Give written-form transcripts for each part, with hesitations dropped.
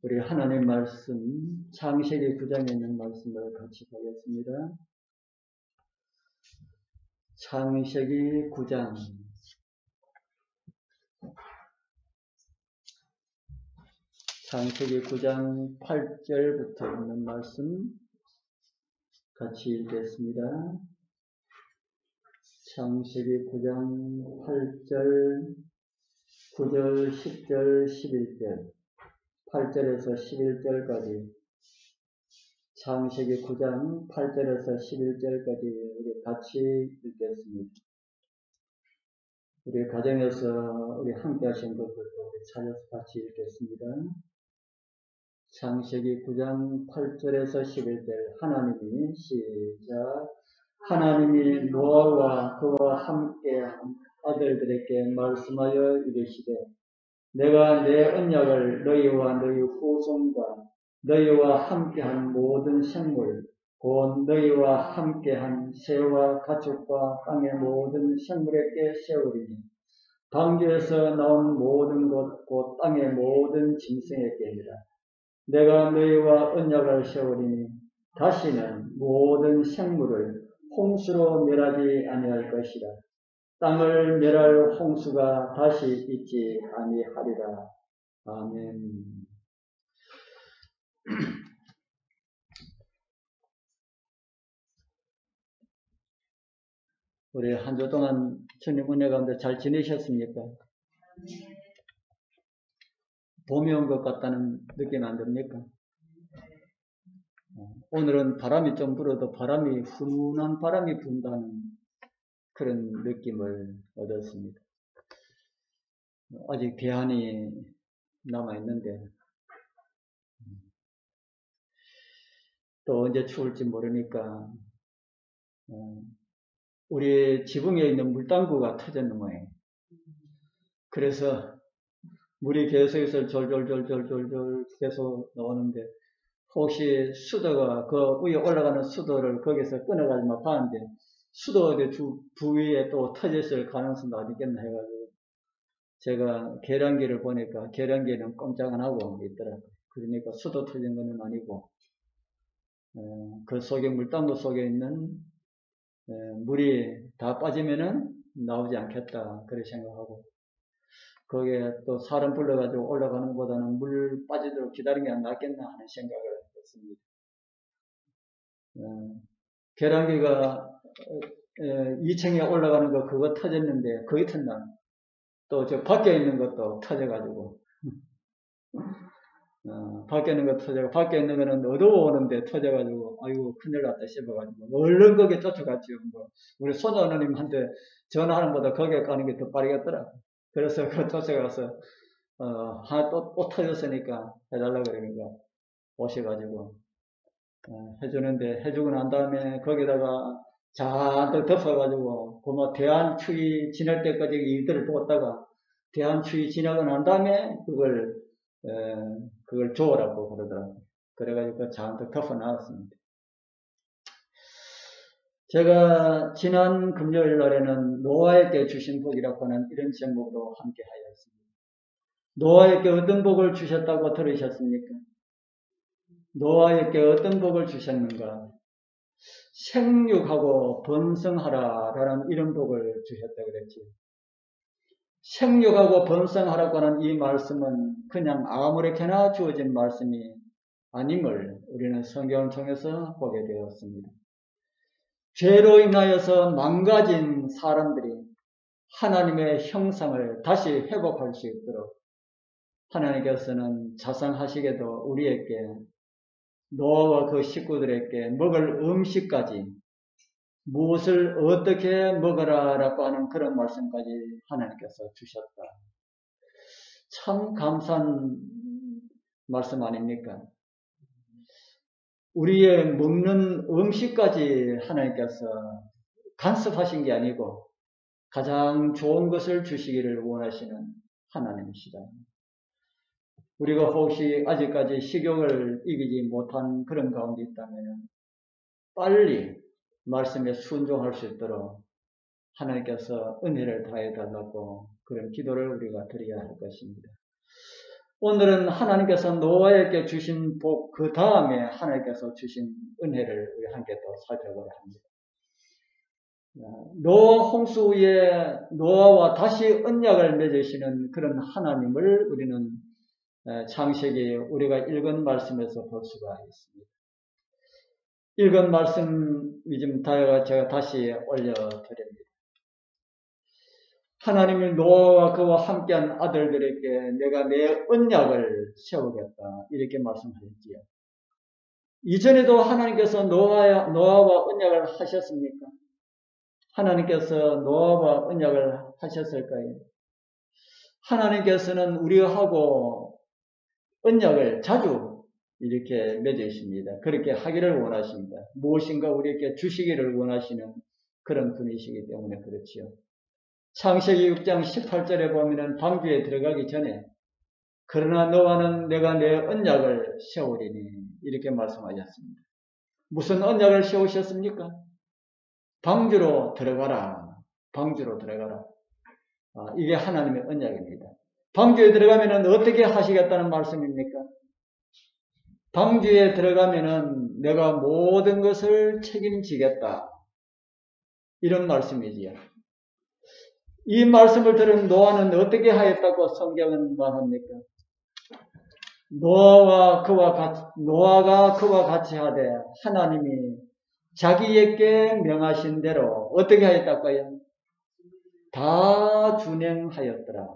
우리 하나님 말씀 창세기 9장에 있는 말씀을 같이 보겠습니다. 창세기 9장 창세기 9장 8절부터 있는 말씀 같이 읽겠습니다. 창세기 9장 8절, 9절, 10절, 11절 8절에서 11절까지 창세기 9장 8절에서 11절까지 우리 같이 읽겠습니다. 우리 가정에서 우리 함께 하신 분들도 우리 찾아서 같이 읽겠습니다. 창세기 9장 8절에서 11절 하나님이 시작. 하나님이 노아와 그와 함께한 아들들에게 말씀하여 이르시되 내가 내 언약을 너희와 너희 후손과 너희와 함께한 모든 생물 곧 너희와 함께한 새와 가축과 땅의 모든 생물에게 세우리니 방주에서 나온 모든 것 곧 땅의 모든 짐승에게니라. 내가 너희와 언약을 세우리니 다시는 모든 생물을 홍수로 멸하지 아니할 것이라. 땅을 멸할 홍수가 다시 있지 아니하리라. 아멘. 우리 한 주 동안 주님 은혜 가운데 잘 지내셨습니까? 봄이 온 것 같다는 느낌 안 듭니까? 오늘은 바람이 좀 불어도 훈훈한 바람이 분다는 그런 느낌을 얻었습니다. 아직 대안이 남아있는데 또 언제 추울지 모르니까 우리 지붕에 있는 물방구가 터졌는 모양이에요. 그래서 물이 계속해서 졸졸졸졸졸 계속 나오는데 혹시 수도가 그 위에 올라가는 수도를 거기서 끊어가지고 봤는데 수도의 부위에 또 터졌을 가능성도 아니겠나 해가지고 제가 계량기를 보니까 계량기는 꼼짝 안 하고 있더라고요. 그러니까 수도 터진 건 아니고 그 속에 물방구 속에 있는 물이 다 빠지면은 나오지 않겠다 그렇게 생각하고 거기에 또 사람 불러가지고 올라가는 것보다는 물 빠지도록 기다리는 게 낫겠나 하는 생각을 했습니다. 계량기가 2층에 올라가는 거 그거 터졌는데 그 이튿날 또 저 밖에 있는 것도 터져가지고 밖에 있는 거 터져가지고 밖에 있는 거는 어두워오는데 터져가지고 아이고 큰일 났다 싶어가지고 얼른 거기에 쫓아갔지요. 뭐 우리 손자누님한테 전화하는 것보다 거기에 가는 게 더 빠르겠더라. 그래서 그 쫓아가서 하나 또 터졌으니까 해달라 그러니까 오셔가지고 해주는데 해주고 난 다음에 거기다가 잔뜩 덮어가지고 그뭐 대한추위 지날 때까지 이들을 뒀다가 대한추위 지나고 난 다음에 그걸 줘라고 그러더라고요. 그래가지고 잔뜩 덮어 놨습니다. 제가 지난 금요일 날에는 노아에게 주신 복이라고 하는 이런 제목으로 함께 하였습니다. 노아에게 어떤 복을 주셨다고 들으셨습니까? 노아에게 어떤 복을 주셨는가? 생육하고 번성하라라는 이런 복을 주셨다고 그랬지. 생육하고 번성하라고 하는 이 말씀은 그냥 아무렇게나 주어진 말씀이 아님을 우리는 성경을 통해서 보게 되었습니다. 죄로 인하여서 망가진 사람들이 하나님의 형상을 다시 회복할 수 있도록 하나님께서는 자상하시게도 우리에게 노아와 그 식구들에게 먹을 음식까지 무엇을 어떻게 먹으라라고 하는 그런 말씀까지 하나님께서 주셨다. 참 감사한 말씀 아닙니까? 우리의 먹는 음식까지 하나님께서 간섭하신 게 아니고 가장 좋은 것을 주시기를 원하시는 하나님이시다. 우리가 혹시 아직까지 식욕을 이기지 못한 그런 가운데 있다면 빨리 말씀에 순종할 수 있도록 하나님께서 은혜를 다해 달라고 그런 기도를 우리가 드려야 할 것입니다. 오늘은 하나님께서 노아에게 주신 복, 그 다음에 하나님께서 주신 은혜를 우리 함께 또 살펴보려 합니다. 노아 홍수 후에 노아와 다시 언약을 맺으시는 그런 하나님을 우리는 창세기 우리가 읽은 말씀에서 볼 수가 있습니다. 읽은 말씀 좀 제가 다시 올려드립니다. 하나님이 노아와 그와 함께한 아들들에게 내가 내 언약을 세우겠다 이렇게 말씀하셨지요. 이전에도 하나님께서 노아와 언약을 하셨습니까? 하나님께서 노아와 언약을 하셨을까요? 하나님께서는 우리하고 언약을 자주 이렇게 맺으십니다. 그렇게 하기를 원하십니다. 무엇인가 우리에게 주시기를 원하시는 그런 분이시기 때문에 그렇지요. 창세기 6장 18절에 보면은 방주에 들어가기 전에 그러나 너와는 내가 내 언약을 세우리니 이렇게 말씀하셨습니다. 무슨 언약을 세우셨습니까? 방주로 들어가라. 방주로 들어가라. 이게 하나님의 언약입니다. 방주에 들어가면은 어떻게 하시겠다는 말씀입니까? 방주에 들어가면은 내가 모든 것을 책임지겠다. 이런 말씀이지요. 이 말씀을 들은 노아는 어떻게 하였다고 성경은 말합니까? 노아가 그와 같이 하되 하나님이 자기에게 명하신 대로 어떻게 하였다고요? 다 준행하였더라.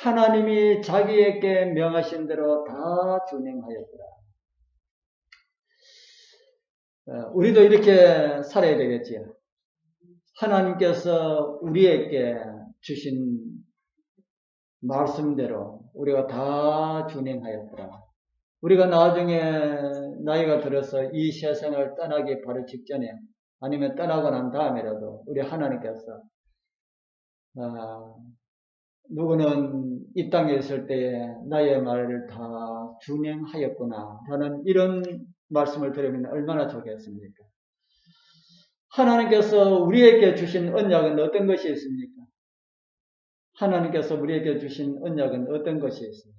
하나님이 자기에게 명하신 대로 다 준행하였더라. 우리도 이렇게 살아야 되겠지요. 하나님께서 우리에게 주신 말씀대로 우리가 다 준행하였더라. 우리가 나중에 나이가 들어서 이 세상을 떠나기 바로 직전에 아니면 떠나고 난 다음에라도 우리 하나님께서 누구는 이 땅에 있을 때에 나의 말을 다 준행하였구나 라는 이런 말씀을 들으면 얼마나 좋겠습니까? 하나님께서 우리에게 주신 언약은 어떤 것이 있습니까? 하나님께서 우리에게 주신 언약은 어떤 것이 있습니까?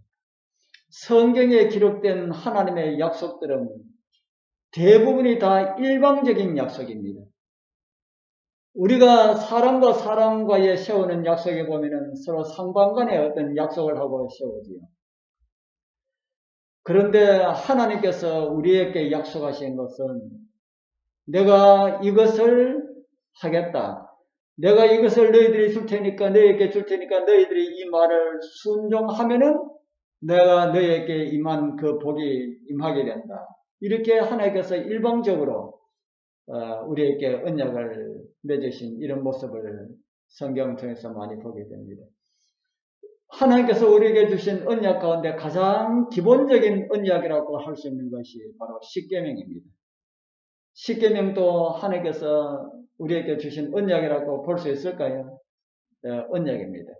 성경에 기록된 하나님의 약속들은 대부분이 다 일방적인 약속입니다. 우리가 사람과 사람과의 세우는 약속에 보면은 서로 상반간의 어떤 약속을 하고 세우지요. 그런데 하나님께서 우리에게 약속하신 것은 내가 이것을 하겠다. 내가 이것을 너희들이 줄 테니까 너희에게 줄 테니까 너희들이 이 말을 순종하면은 내가 너희에게 임한 그 복이 임하게 된다. 이렇게 하나님께서 일방적으로 우리에게 언약을 맺으신 이런 모습을 성경을 통해서 많이 보게 됩니다. 하나님께서 우리에게 주신 언약 가운데 가장 기본적인 언약이라고 할 수 있는 것이 바로 십계명입니다. 십계명도 하나님께서 우리에게 주신 언약이라고 볼 수 있을까요? 언약입니다.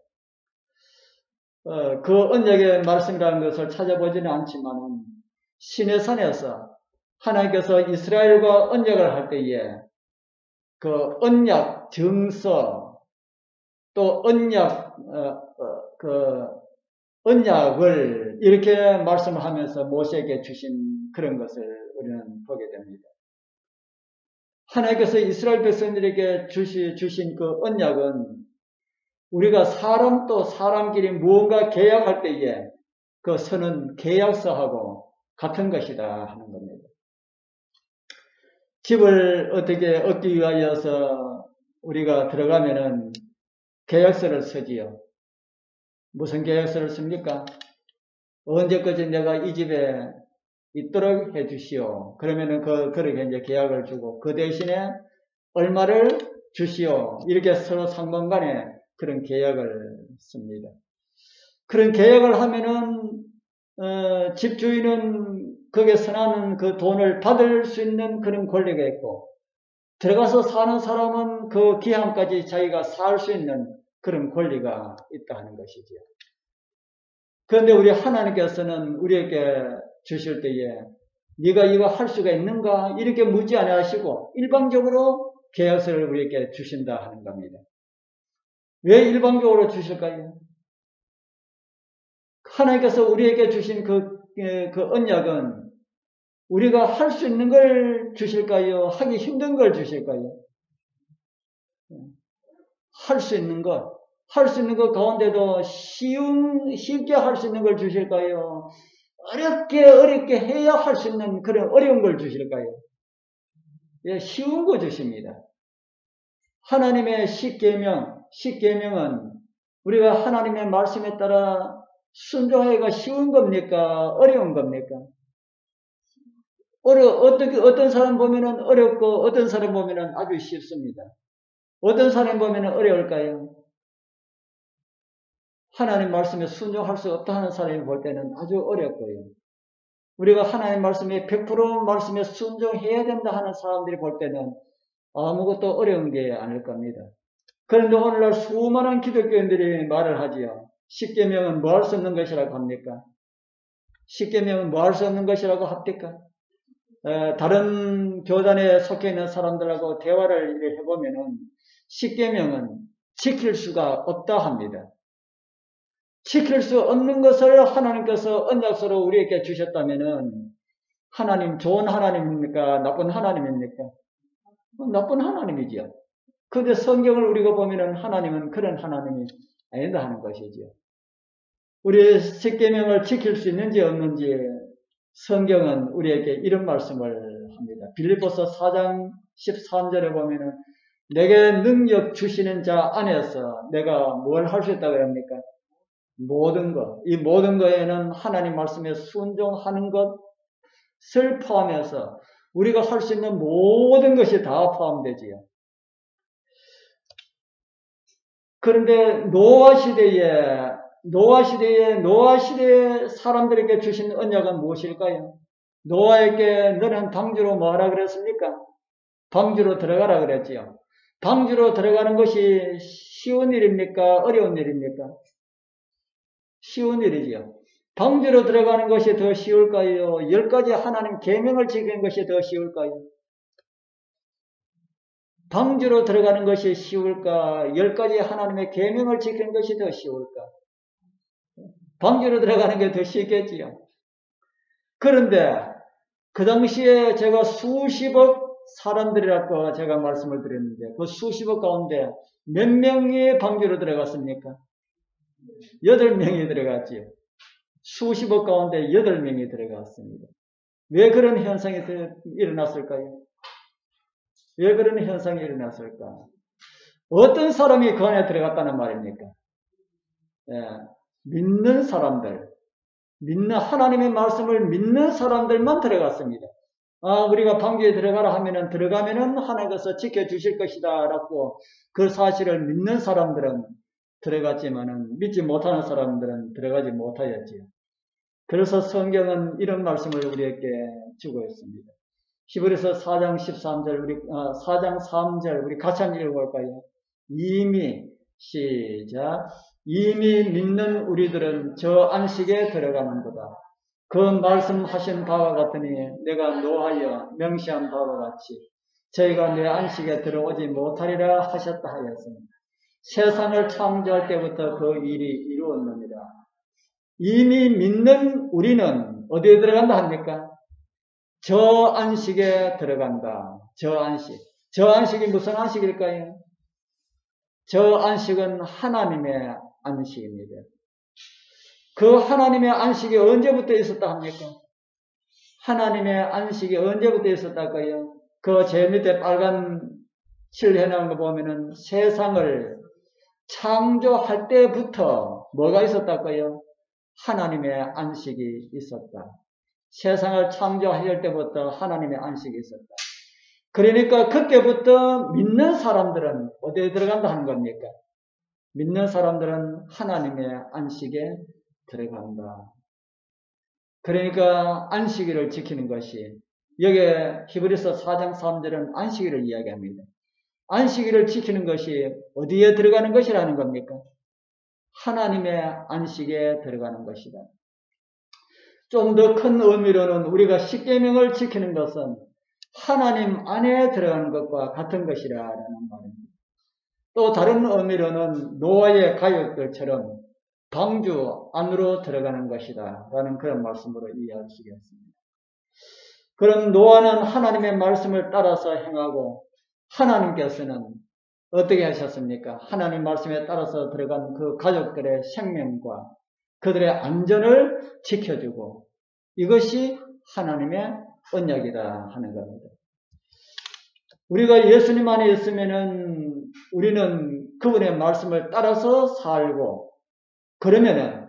그 언약의 말씀이라는 것을 찾아보지는 않지만은 시내산에서 하나님께서 이스라엘과 언약을 할 때에 그 언약 증서 또 언약을 이렇게 말씀하면서 모세에게 주신 그런 것을 우리는 보게 됩니다. 하나님께서 이스라엘 백성들에게 주신 그 언약은 우리가 사람 또 사람끼리 무언가 계약할 때에 그 선은 계약서하고 같은 것이다 하는 겁니다. 집을 어떻게 얻기 위하여서 우리가 들어가면은 계약서를 쓰지요. 무슨 계약서를 씁니까? 언제까지 내가 이 집에 있도록 해주시오. 그러면은 그렇게 이제 계약을 주고 그 대신에 얼마를 주시오. 이렇게 서로 상관간에 그런 계약을 씁니다. 그런 계약을 하면은 집주인은 거기에 선하는 그 돈을 받을 수 있는 그런 권리가 있고 들어가서 사는 사람은 그 기한까지 자기가 살 수 있는 그런 권리가 있다 하는 것이지요. 그런데 우리 하나님께서는 우리에게 주실 때에 네가 이거 할 수가 있는가 이렇게 묻지 않으시고 일방적으로 계약서를 우리에게 주신다 하는 겁니다. 왜 일방적으로 주실까요? 하나님께서 우리에게 주신 그 언약은 우리가 할 수 있는 걸 주실까요? 하기 힘든 걸 주실까요? 할 수 있는 것. 할 수 있는 것 가운데도 쉽게 할 수 있는 걸 주실까요? 어렵게 해야 할 수 있는 그런 어려운 걸 주실까요? 예, 쉬운 거 주십니다. 하나님의 십계명은 우리가 하나님의 말씀에 따라 순종하기가 쉬운 겁니까? 어려운 겁니까? 어떤 사람 보면은 어렵고 어떤 사람 보면은 아주 쉽습니다. 어떤 사람 보면은 어려울까요? 하나님 말씀에 순종할 수 없다 하는 사람이 볼 때는 아주 어렵고요. 우리가 하나님 말씀에 100% 말씀에 순종해야 된다 하는 사람들이 볼 때는 아무것도 어려운 게 아닐 겁니다. 그런데 오늘날 수많은 기독교인들이 말을 하지요. 십계명은 뭐 할 수 없는 것이라고 합니까? 십계명은 뭐 할 수 없는 것이라고 합니까? 다른 교단에 속해 있는 사람들하고 대화를 해보면은 십계명은 지킬 수가 없다 합니다. 지킬 수 없는 것을 하나님께서 언약서로 우리에게 주셨다면은 하나님 좋은 하나님입니까? 나쁜 하나님입니까? 나쁜 하나님이지요. 그런데 성경을 우리가 보면은 하나님은 그런 하나님이 아니다 하는 것이지요. 우리 십계명을 지킬 수 있는지 없는지 성경은 우리에게 이런 말씀을 합니다. 빌립보서 4장 13절에 보면은 내게 능력 주시는 자 안에서 내가 뭘 할 수 있다고 합니까? 모든 것. 이 모든 것에는 하나님 말씀에 순종하는 것을 포함해서 우리가 할 수 있는 모든 것이 다 포함되지요. 그런데 노아 시대에 사람들에게 주신 언약은 무엇일까요? 노아에게 너는 방주로 뭐하라 그랬습니까? 방주로 들어가라 그랬지요. 방주로 들어가는 것이 쉬운 일입니까? 어려운 일입니까? 쉬운 일이지요. 방주로 들어가는 것이 더 쉬울까요? 10가지 하나님 계명을 지키는 것이 더 쉬울까요? 방주로 들어가는 것이 쉬울까? 10가지 하나님의 계명을 지키는 것이 더 쉬울까? 방주로 들어가는 게 더 쉽겠지요. 그런데 그 당시에 제가 수십억 사람들이라고 제가 말씀을 드렸는데 그 수십억 가운데 몇 명이 방주로 들어갔습니까? 8명이 들어갔지요. 수십억 가운데 8명이 들어갔습니다. 왜 그런 현상이 일어났을까요? 왜 그런 현상이 일어났을까? 어떤 사람이 그 안에 들어갔다는 말입니까? 예, 믿는 사람들, 하나님의 말씀을 믿는 사람들만 들어갔습니다. 우리가 방주에 들어가라 하면은 들어가면은 하나님께서 지켜주실 것이다 라고 그 사실을 믿는 사람들은 들어갔지만은 믿지 못하는 사람들은 들어가지 못하였지요. 그래서 성경은 이런 말씀을 우리에게 주고 있습니다. 히브리서 4장 13절, 4장 3절, 우리 같이 한번 읽어볼까요? 이미 믿는 우리들은 저 안식에 들어가는도다. 그 말씀하신 바와 같으니 내가 노하여 명시한 바와 같이 저희가 내 안식에 들어오지 못하리라 하셨다 하였습니다. 세상을 창조할 때부터 그 일이 이루어집니다. 이미 믿는 우리는 어디에 들어간다 합니까? 저 안식에 들어간다. 저 안식이 무슨 안식일까요? 저 안식은 하나님의 안식입니다. 그 하나님의 안식이 언제부터 있었다 합니까? 하나님의 안식이 언제부터 있었다고요? 그 제 밑에 빨간 칠 해놓은 거 보면은 세상을 창조할 때부터 뭐가 있었다고요? 하나님의 안식이 있었다. 세상을 창조할 때부터 하나님의 안식이 있었다. 그러니까 그때부터 믿는 사람들은 어디에 들어간다 하는 겁니까? 믿는 사람들은 하나님의 안식에 들어간다. 그러니까 안식일을 지키는 것이 여기에 히브리서 4장 3절은 안식일을 이야기합니다. 안식일을 지키는 것이 어디에 들어가는 것이라는 겁니까? 하나님의 안식에 들어가는 것이다. 좀 더 큰 의미로는 우리가 십계명을 지키는 것은 하나님 안에 들어가는 것과 같은 것이라는 말입니다. 또 다른 의미로는 노아의 가족들처럼 방주 안으로 들어가는 것이다 라는 그런 말씀으로 이해할 수 있겠습니다. 그럼 노아는 하나님의 말씀을 따라서 행하고 하나님께서는 어떻게 하셨습니까? 하나님 말씀에 따라서 들어간 그 가족들의 생명과 그들의 안전을 지켜주고 이것이 하나님의 언약이다 하는 겁니다. 우리가 예수님 안에 있으면은 우리는 그분의 말씀을 따라서 살고 그러면은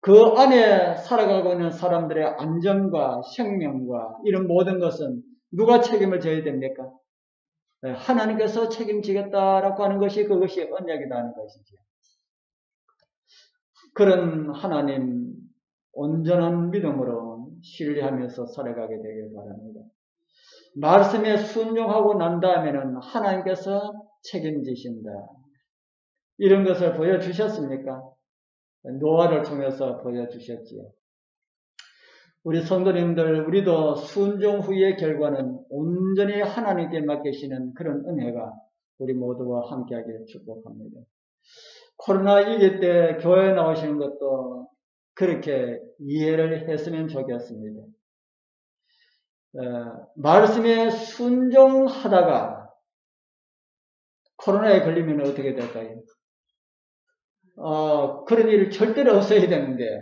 그 안에 살아가고 있는 사람들의 안전과 생명과 이런 모든 것은 누가 책임을 져야 됩니까? 하나님께서 책임지겠다라고 하는 것이 그것이 언약이다 하는 것이죠. 그런 하나님 온전한 믿음으로 신뢰하면서 살아가게 되길 바랍니다. 말씀에 순종하고 난 다음에는 하나님께서 책임지신다. 이런 것을 보여주셨습니까? 노아를 통해서 보여주셨지요. 우리 성도님들, 우리도 순종 후의 결과는 온전히 하나님께 맡기시는 그런 은혜가 우리 모두와 함께하기를 축복합니다. 코로나 위기 때 교회에 나오시는 것도 그렇게 이해를 했으면 좋겠습니다. 말씀에 순종하다가 코로나에 걸리면 어떻게 될까요? 그런 일이 절대로 없어야 되는데,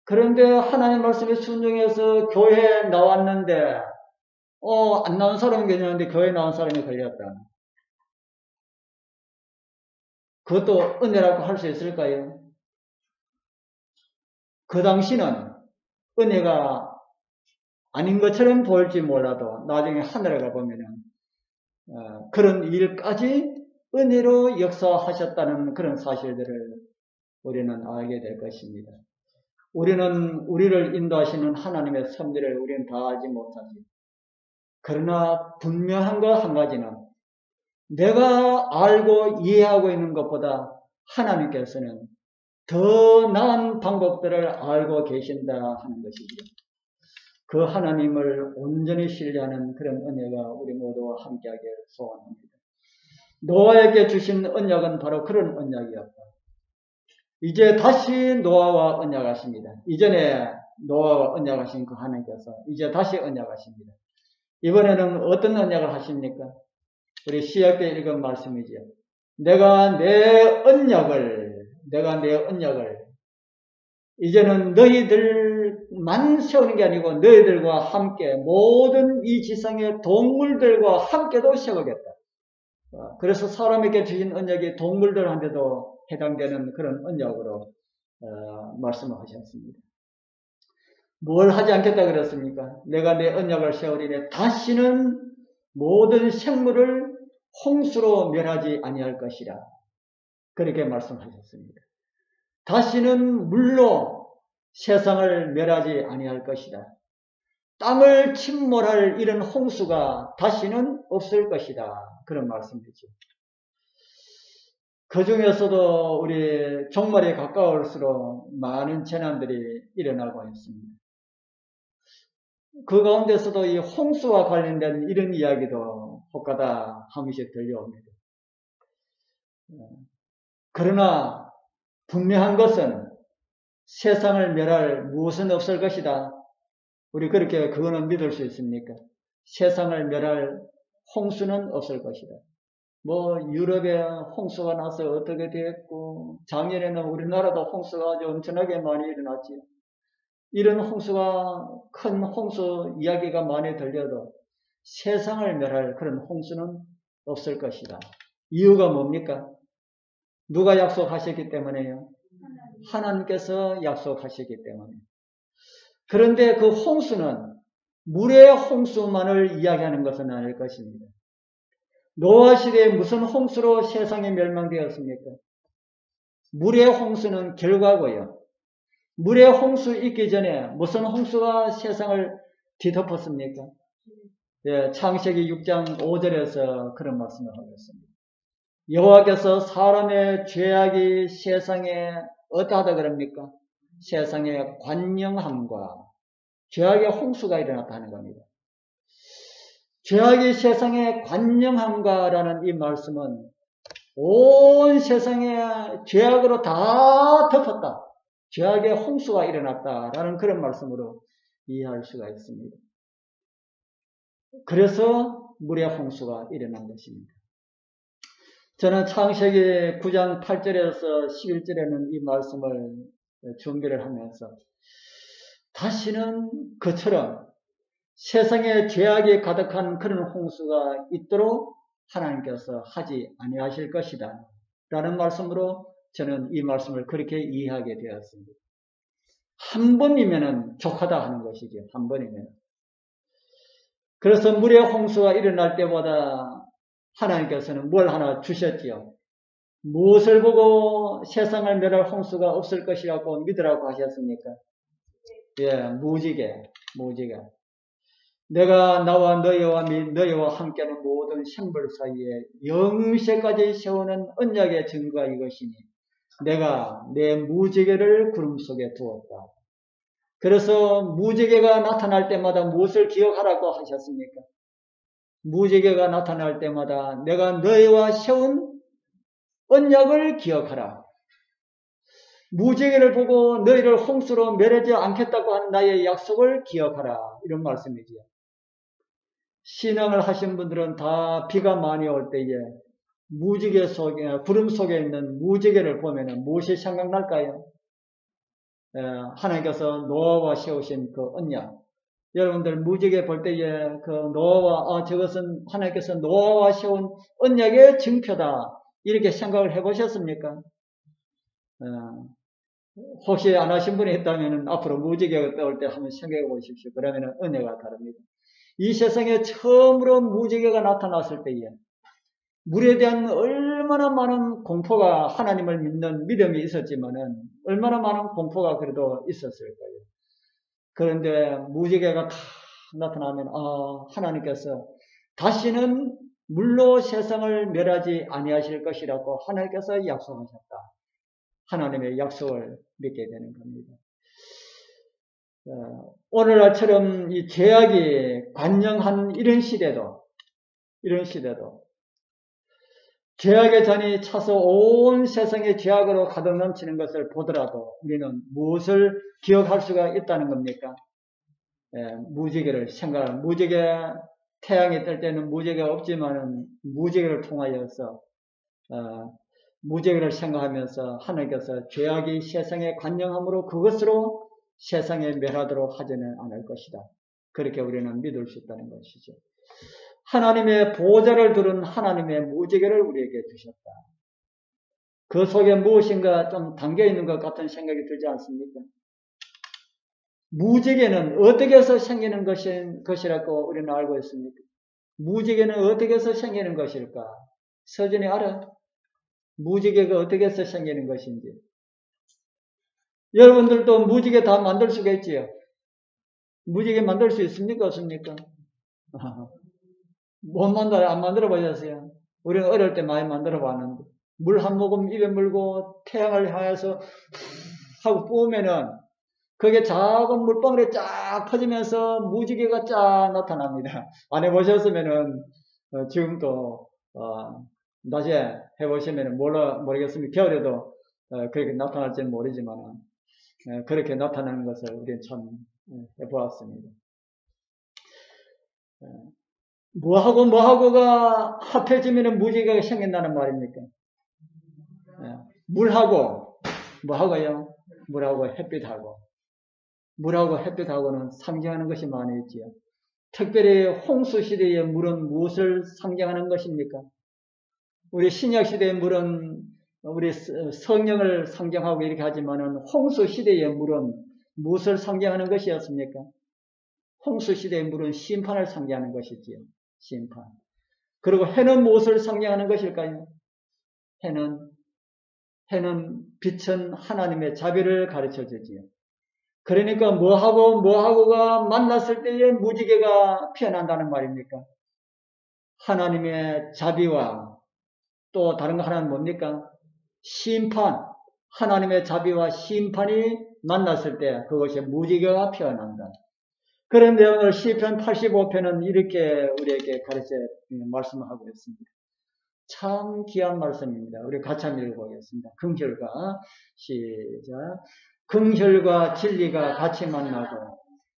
그런데 하나님 말씀에 순종해서 교회에 나왔는데, 안 나온 사람이 괜찮은데 교회에 나온 사람이 걸렸다. 그것도 은혜라고 할 수 있을까요? 그 당시는 은혜가 아닌 것처럼 보일지 몰라도 나중에 하늘에 가보면은 그런 일까지 은혜로 역사하셨다는 그런 사실들을 우리는 알게 될 것입니다. 우리는 우리를 인도하시는 하나님의 섭리를 우리는 다 알지 못하지. 그러나 분명한 것 한 가지는 내가 알고 이해하고 있는 것보다 하나님께서는 더 나은 방법들을 알고 계신다 하는 것이죠. 그 하나님을 온전히 신뢰하는 그런 은혜가 우리 모두와 함께하길 소원합니다. 노아에게 주신 언약은 바로 그런 언약이었다. 이제 다시 노아와 언약하십니다. 이전에 노아와 언약하신 그 하나님께서 이제 다시 언약하십니다. 이번에는 어떤 언약을 하십니까? 우리 시약 때 읽은 말씀이죠. 내가 내 언약을 이제는 너희들만 세우는 게 아니고 너희들과 함께 모든 이 지상의 동물들과 함께도 세우겠다. 그래서 사람에게 주신 언약이 동물들한테도 해당되는 그런 언약으로 말씀을 하셨습니다. 뭘 하지 않겠다 그랬습니까? 내가 내 언약을 세우리니 다시는 모든 생물을 홍수로 멸하지 아니할 것이라. 그렇게 말씀하셨습니다. 다시는 물로 세상을 멸하지 아니할 것이다. 땅을 침몰할 이런 홍수가 다시는 없을 것이다. 그런 말씀이죠. 그 중에서도 우리 종말에 가까울수록 많은 재난들이 일어나고 있습니다. 그 가운데서도 이 홍수와 관련된 이런 이야기도 혹가다 한 번씩 들려옵니다. 그러나 분명한 것은 세상을 멸할 무엇은 없을 것이다. 우리 그렇게 그거는 믿을 수 있습니까? 세상을 멸할 홍수는 없을 것이다. 유럽에 홍수가 나서 어떻게 됐고, 작년에는 우리나라도 홍수가 아주 엄청나게 많이 일어났지. 이런 홍수가, 큰 홍수 이야기가 많이 들려도 세상을 멸할 그런 홍수는 없을 것이다. 이유가 뭡니까? 누가 약속하셨기 때문에요? 하나님께서 약속하셨기 때문에. 그런데 그 홍수는 물의 홍수만을 이야기하는 것은 아닐 것입니다. 노아 시대에 무슨 홍수로 세상이 멸망되었습니까? 물의 홍수는 결과고요. 물의 홍수 있기 전에 무슨 홍수가 세상을 뒤덮었습니까? 예, 창세기 6장 5절에서 그런 말씀을 하고 있습니다. 여호와께서 사람의 죄악이 세상에 어떠하다 그럽니까? 세상에 관영함과 죄악의 홍수가 일어났다는 겁니다. 죄악이 세상에 관영함과라는 이 말씀은 온 세상에 죄악으로 다 덮었다. 죄악의 홍수가 일어났다라는 그런 말씀으로 이해할 수가 있습니다. 그래서 물의 홍수가 일어난 것입니다. 저는 창세기 9장 8절에서 11절에는 이 말씀을 준비를 하면서 다시는 그처럼 세상에 죄악이 가득한 그런 홍수가 있도록 하나님께서 하지 아니하실 것이다 라는 말씀으로 저는 이 말씀을 그렇게 이해하게 되었습니다. 한 번이면은 족하다 하는 것이죠. 한 번이면. 그래서 물의 홍수가 일어날 때마다 하나님께서는 뭘 하나 주셨지요. 무엇을 보고 세상을 멸할 홍수가 없을 것이라고 믿으라고 하셨습니까? 예, 무지개. 내가 나와 너희와 및 너희와 함께하는 모든 생물 사이에 영세까지 세우는 언약의 증거가 이것이니 내가 내 무지개를 구름 속에 두었다. 그래서 무지개가 나타날 때마다 무엇을 기억하라고 하셨습니까? 무지개가 나타날 때마다 내가 너희와 세운 언약을 기억하라. 무지개를 보고 너희를 홍수로 멸하지 않겠다고 한 나의 약속을 기억하라. 이런 말씀이지요. 신앙을 하신 분들은 다 비가 많이 올 때에 무지개 속에, 구름 속에 있는 무지개를 보면 무엇이 생각날까요? 하나님께서 노아와 세우신 그 언약. 여러분들 무지개 볼 때에 그 노아와, 저것은 하나님께서 노아와 세운 언약의 증표다. 이렇게 생각을 해보셨습니까? 혹시 안 하신 분이 있다면 앞으로 무지개가 떠올 때 한번 생각해 보십시오. 그러면 은혜가 다릅니다. 이 세상에 처음으로 무지개가 나타났을 때에 물에 대한 얼마나 많은 공포가 하나님을 믿는 믿음이 있었지만은 얼마나 많은 공포가 그래도 있었을까요? 그런데 무지개가 다 나타나면 하나님께서 다시는 물로 세상을 멸하지 아니하실 것이라고 하나님께서 약속하셨다. 하나님의 약속을 믿게 되는 겁니다. 오늘날처럼 이 죄악이 관영한 이런 시대도 죄악의 잔이 차서 온 세상에 죄악으로 가득 넘치는 것을 보더라도 우리는 무엇을 기억할 수가 있다는 겁니까? 무지개를 생각하는, 태양이 뜰 때는 무지개가 없지만은 무지개를 통하여서 무지개를 생각하면서 하나님께서 죄악이 세상에 관영함으로 그것으로 세상에 멸하도록 하지는 않을 것이다. 그렇게 우리는 믿을 수 있다는 것이죠. 하나님의 보호자를 두른 하나님의 무지개를 우리에게 주셨다. 그 속에 무엇인가 좀 담겨있는 것 같은 생각이 들지 않습니까? 무지개는 어떻게 해서 생기는 것이라고 우리는 알고 있습니까? 무지개는 어떻게 해서 생기는 것일까? 서준이 알아? 무지개가 어떻게 해서 생기는 것인지. 여러분들도 무지개 다 만들 수가 있지요? 무지개 만들 수 있습니까? 없습니까? 안 만들어 보셨어요? 우리는 어릴 때 많이 만들어 봤는데, 물 한 모금 입에 물고 태양을 향해서 하고 부으면은, 그게 작은 물방울이 쫙 퍼지면서 무지개가 쫙 나타납니다. 안 해보셨으면은, 지금도, 낮에 해보시면은 모르겠습니다. 겨울에도, 그렇게 나타날지는 모르지만, 그렇게 나타나는 것을 우리는 참 해보았습니다. 뭐하고가 합해지면 무지개가 생긴다는 말입니까? 뭐하고요? 물하고 햇빛하고. 물하고 햇빛하고는 상징하는 것이 많이 있지요. 특별히 홍수 시대의 물은 무엇을 상징하는 것입니까? 우리 신약 시대의 물은 우리 성령을 상징하고 이렇게 하지만은 홍수 시대의 물은 무엇을 상징하는 것이었습니까? 홍수 시대의 물은 심판을 상징하는 것이지요. 심판. 그리고 해는 무엇을 상징하는 것일까요? 해는 빛은 하나님의 자비를 가르쳐 주지요. 그러니까 뭐하고가 만났을 때에 무지개가 피어난다는 말입니까? 하나님의 자비와 또 다른 거 하나는 뭡니까? 심판. 하나님의 자비와 심판이 만났을 때 그것이 무지개가 피어난다. 그런데 오늘 시편 85편은 이렇게 우리에게 가르쳐 말씀을 하고 있습니다. 참 귀한 말씀입니다. 우리 같이 한번 읽어보겠습니다. 긍휼과 시작. 긍휼과 진리가 같이 만나고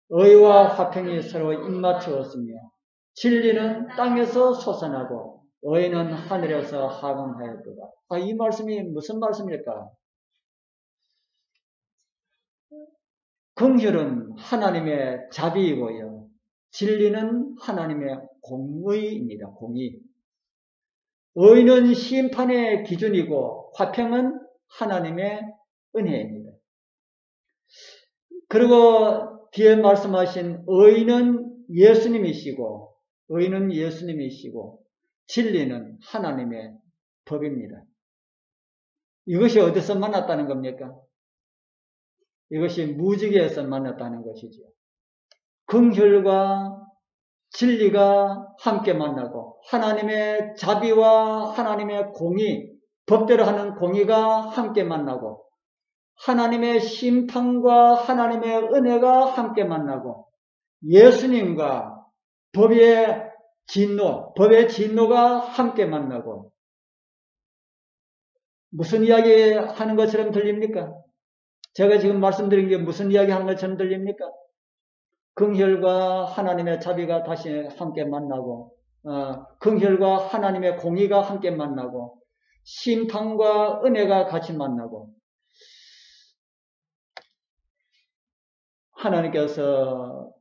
의와 화평이 서로 입맞추었으며 진리는 땅에서 솟아나고 의는 하늘에서 하강하였도다. 이 말씀이 무슨 말씀일까? 긍휼은 하나님의 자비이고요. 진리는 하나님의 공의입니다. 공의. 의는 심판의 기준이고 화평은 하나님의 은혜입니다. 그리고 뒤에 말씀하신 의는 예수님이시고 진리는 하나님의 법입니다. 이것이 어디서 만났다는 겁니까? 이것이 무지개에서 만났다는 것이죠. 긍휼과 진리가 함께 만나고 하나님의 자비와 하나님의 공의, 법대로 하는 공의가 함께 만나고 하나님의 심판과 하나님의 은혜가 함께 만나고 예수님과 법의 진노가 함께 만나고 무슨 이야기 하는 것처럼 들립니까? 제가 지금 말씀드린 게 무슨 이야기 하는 것처럼 들립니까? 긍휼과 하나님의 자비가 다시 함께 만나고 긍휼과 하나님의 공의가 함께 만나고 심판과 은혜가 같이 만나고 하나님께서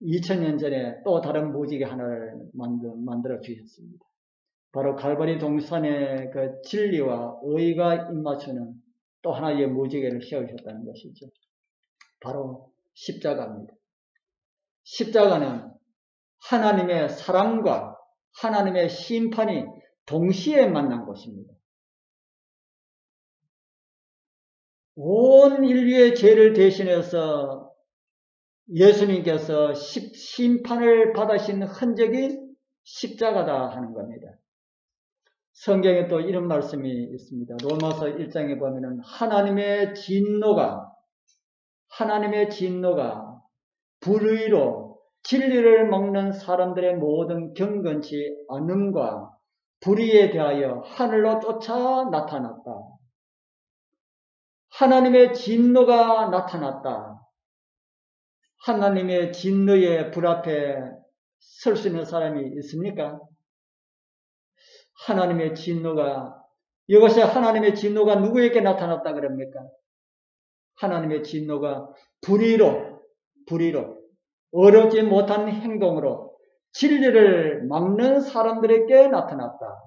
2000년 전에 또 다른 무지개 하나를 만들어 주셨습니다. 바로 갈보리 동산의 그 진리와 의가 입맞추는 또 하나의 무지개를 세우셨다는 것이죠. 바로 십자가입니다. 십자가는 하나님의 사랑과 하나님의 심판이 동시에 만난 것입니다. 온 인류의 죄를 대신해서 예수님께서 심판을 받으신 흔적이 십자가다 하는 겁니다. 성경에 또 이런 말씀이 있습니다. 로마서 1장에 보면은 하나님의 진노가 불의로 진리를 먹는 사람들의 모든 경건치 않음과 불의에 대하여 하늘로 쫓아 나타났다. 하나님의 진노가 나타났다. 하나님의 진노의 불 앞에 설 수 있는 사람이 있습니까? 하나님의 진노가, 이것이 하나님의 진노가 누구에게 나타났다 그럽니까? 하나님의 진노가 불의로 어렵지 못한 행동으로 진리를 막는 사람들에게 나타났다.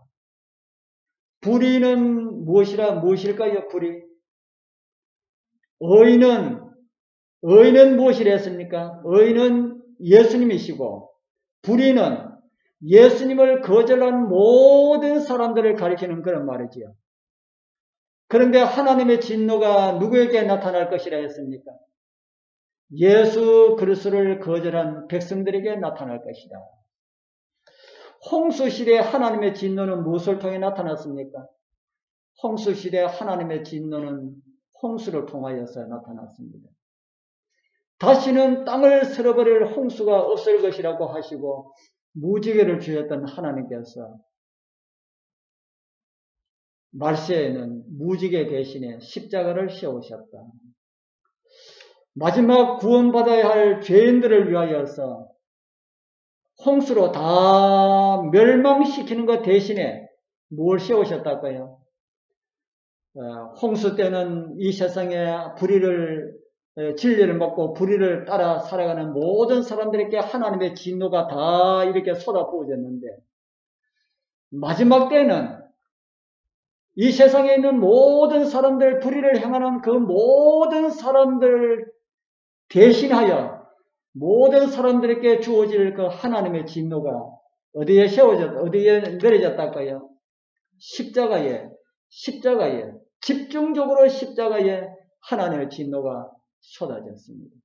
불의는 무엇일까요? 불의. 의는 무엇이라 했습니까? 의는 예수님이시고 불의는 예수님을 거절한 모든 사람들을 가리키는 그런 말이지요. 그런데 하나님의 진노가 누구에게 나타날 것이라 했습니까? 예수 그리스도를 거절한 백성들에게 나타날 것이다. 홍수시대 하나님의 진노는 무엇을 통해 나타났습니까? 홍수시대 하나님의 진노는 홍수를 통하여서 나타났습니다. 다시는 땅을 쓸어버릴 홍수가 없을 것이라고 하시고 무지개를 주셨던 하나님께서 말세에는 무지개 대신에 십자가를 세우셨다. 마지막 구원받아야 할 죄인들을 위하여서 홍수로 다 멸망시키는 것 대신에 뭘 세우셨다고요? 홍수 때는 이 세상에 진리를 먹고 불의를 따라 살아가는 모든 사람들에게 하나님의 진노가 다 이렇게 쏟아부어졌는데 마지막 때는 이 세상에 있는 모든 사람들, 불의를 행하는 그 모든 사람들 대신하여 모든 사람들에게 주어질 그 하나님의 진노가 어디에 내려졌다까요? 십자가에 집중적으로 십자가에 하나님의 진노가 쏟아졌습니다.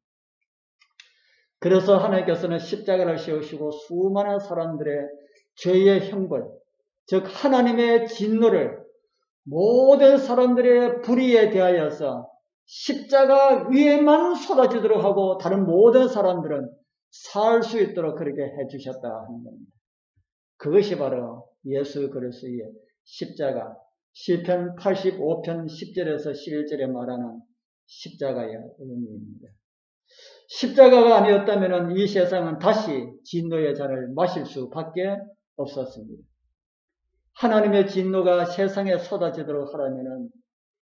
그래서 하나님께서는 십자가를 세우시고 수많은 사람들의 죄의 형벌, 즉 하나님의 진노를 모든 사람들의 불의에 대하여서 십자가 위에만 쏟아지도록 하고 다른 모든 사람들은 살 수 있도록 그렇게 해주셨다 하는 겁니다. 그것이 바로 예수 그리스도의 십자가, 시편 85편 10절에서 11절에 말하는 십자가의 의미입니다. 십자가가 아니었다면 이 세상은 다시 진노의 잔을 마실 수밖에 없었습니다. 하나님의 진노가 세상에 쏟아지도록 하려면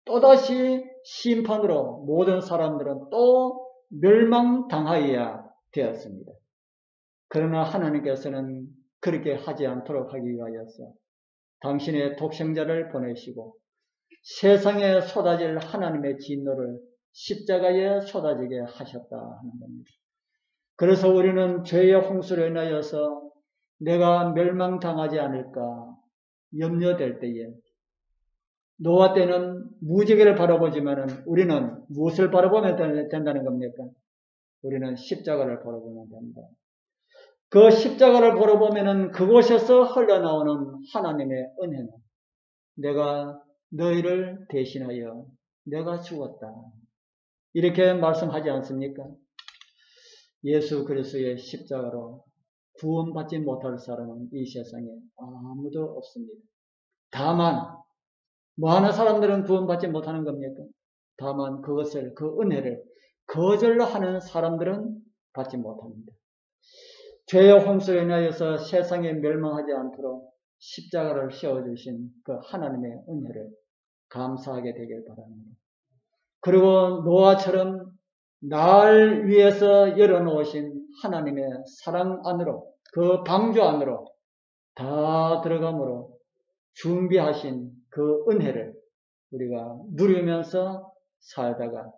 또다시 심판으로 모든 사람들은 또 멸망당하여야 되었습니다. 그러나 하나님께서는 그렇게 하지 않도록 하기 위하여서 당신의 독생자를 보내시고 세상에 쏟아질 하나님의 진노를 십자가에 쏟아지게 하셨다 하는 겁니다. 그래서 우리는 죄의 홍수로 인하여서 내가 멸망당하지 않을까 염려될 때에 노아 때는 무지개를 바라보지만은 우리는 무엇을 바라보면 된다는 겁니까? 우리는 십자가를 바라보면 된다. 그 십자가를 바라보면은 그곳에서 흘러나오는 하나님의 은혜는 내가 너희를 대신하여 내가 죽었다. 이렇게 말씀하지 않습니까? 예수 그리스도의 십자가로 구원받지 못할 사람은 이 세상에 아무도 없습니다. 다만 많은 사람들은 구원받지 못하는 겁니까? 다만 그것을, 그 은혜를 거절로 하는 사람들은 받지 못합니다. 죄의 홍수로 인하여서 세상에 멸망하지 않도록 십자가를 씌워주신 그 하나님의 은혜를 감사하게 되길 바랍니다. 그리고 노아처럼 날 위해서 열어놓으신 하나님의 사랑 안으로, 그 방주 안으로 다 들어감으로 준비하신 그 은혜를 우리가 누리면서 살다가